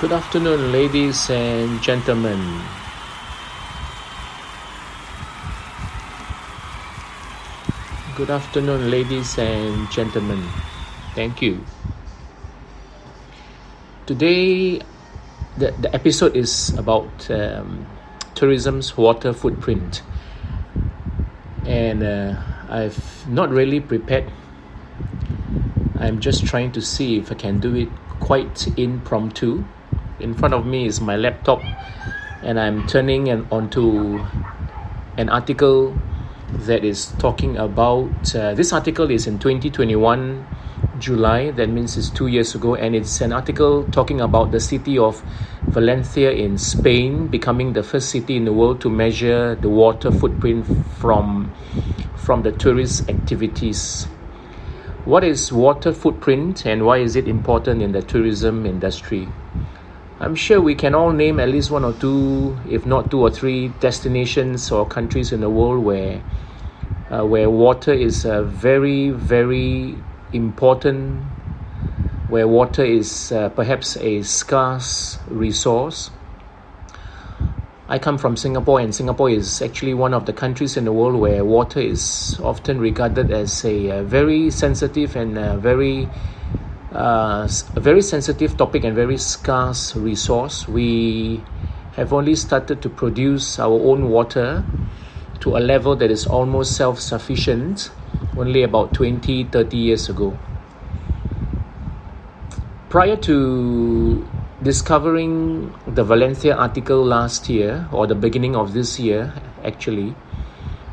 Good afternoon, ladies and gentlemen. Good afternoon, ladies and gentlemen. Thank you. Today, the episode is about tourism's water footprint. And I've not really prepared. I'm just trying to see if I can do it quite impromptu. In front of me is my laptop, and I'm turning onto an article that is talking about, this article is in 2021 July, that means it's 2 years ago, and it's an article talking about the city of Valencia in Spain becoming the first city in the world to measure the water footprint from the tourist activities. What is water footprint and why is it important in the tourism industry? I'm sure we can all name at least one or two, if not two or three destinations or countries in the world where water is very, very important, where water is perhaps a scarce resource. I come from Singapore, and Singapore is actually one of the countries in the world where water is often regarded as a very sensitive and a very sensitive topic and very scarce resource. We have only started to produce our own water to a level that is almost self-sufficient only about 20-30 years ago. Prior to discovering the Valencia article last year, or the beginning of this year actually,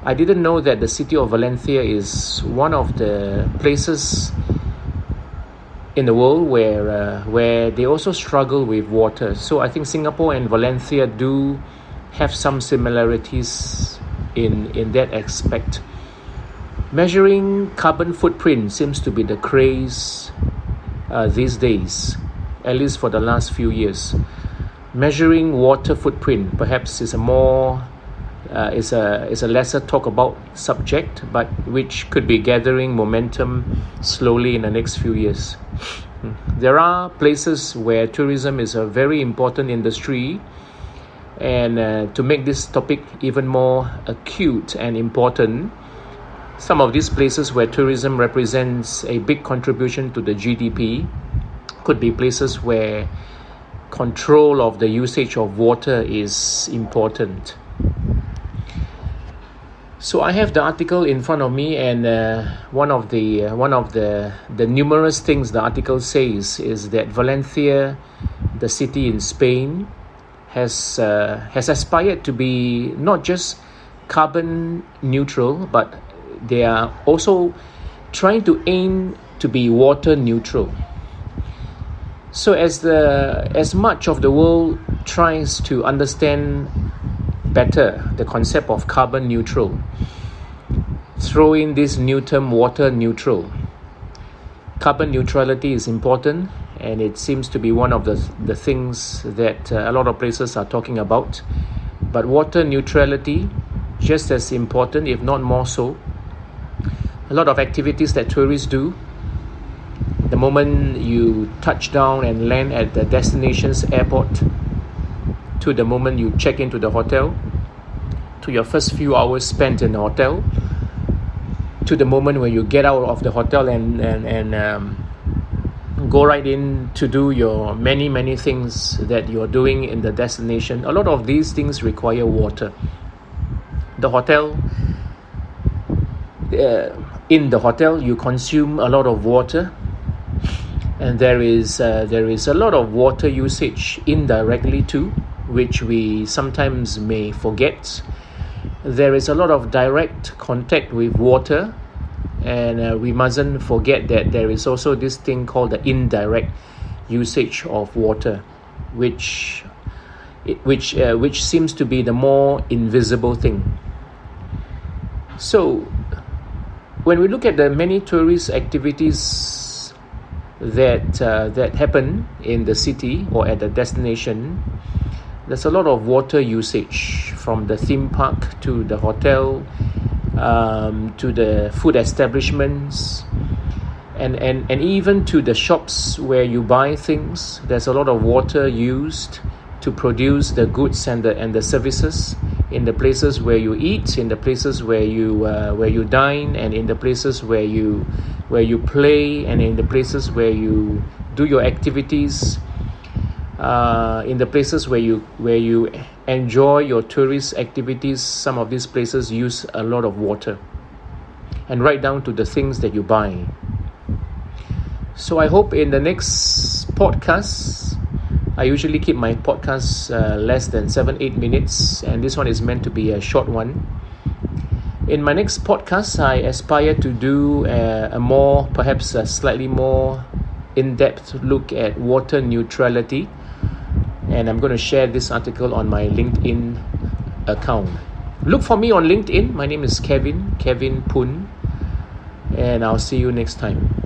I didn't know that the city of Valencia is one of the places in the world where they also struggle with water. So I think Singapore and Valencia do have some similarities in that aspect. Measuring carbon footprint seems to be the craze these days, at least for the last few years. Measuring water footprint perhaps is is a lesser talk about subject, but which could be gathering momentum slowly in the next few years. There are places where tourism is a very important industry, and to make this topic even more acute and important, some of these places where tourism represents a big contribution to the GDP could be places where control of the usage of water is important. So I have the article in front of me, and one of the numerous things the article says is that Valencia, the city in Spain, has aspired to be not just carbon neutral, but they are also trying to aim to be water neutral. So as much of the world tries to understand better the concept of carbon neutral, throw in this new term, water neutral. Carbon neutrality is important, and it seems to be one of the things that a lot of places are talking about. But water neutrality, just as important, if not more so. A lot of activities that tourists do, the moment you touch down and land at the destination's airport, to the moment you check into the hotel, to your first few hours spent in the hotel, to the moment when you get out of the hotel and go right in to do your many things that you're doing in the destination. A lot of these things require water. The hotel, in the hotel, you consume a lot of water, and there is a lot of water usage indirectly too, which we sometimes may forget. There is a lot of direct contact with water, and we mustn't forget that there is also this thing called the indirect usage of water, which seems to be the more invisible thing. So when we look at the many tourist activities that happen in the city or at the destination, there's a lot of water usage, from the theme park to the hotel, to the food establishments. and even to the shops where you buy things, there's a lot of water used to produce the goods and the services. In the places where you eat, in the places where you dine, and in the places where you play, and in the places where you do your activities, in the places where you enjoy your tourist activities, some of these places use a lot of water, and right down to the things that you buy. So I hope in the next podcast, I usually keep my podcasts less than 7-8 minutes, and this one is meant to be a short one. In my next podcast, I aspire to do perhaps a slightly more in-depth look at water neutrality, and I'm going to share this article on my LinkedIn account. Look for me on LinkedIn. My name is Kevin Poon, and I'll see you next time.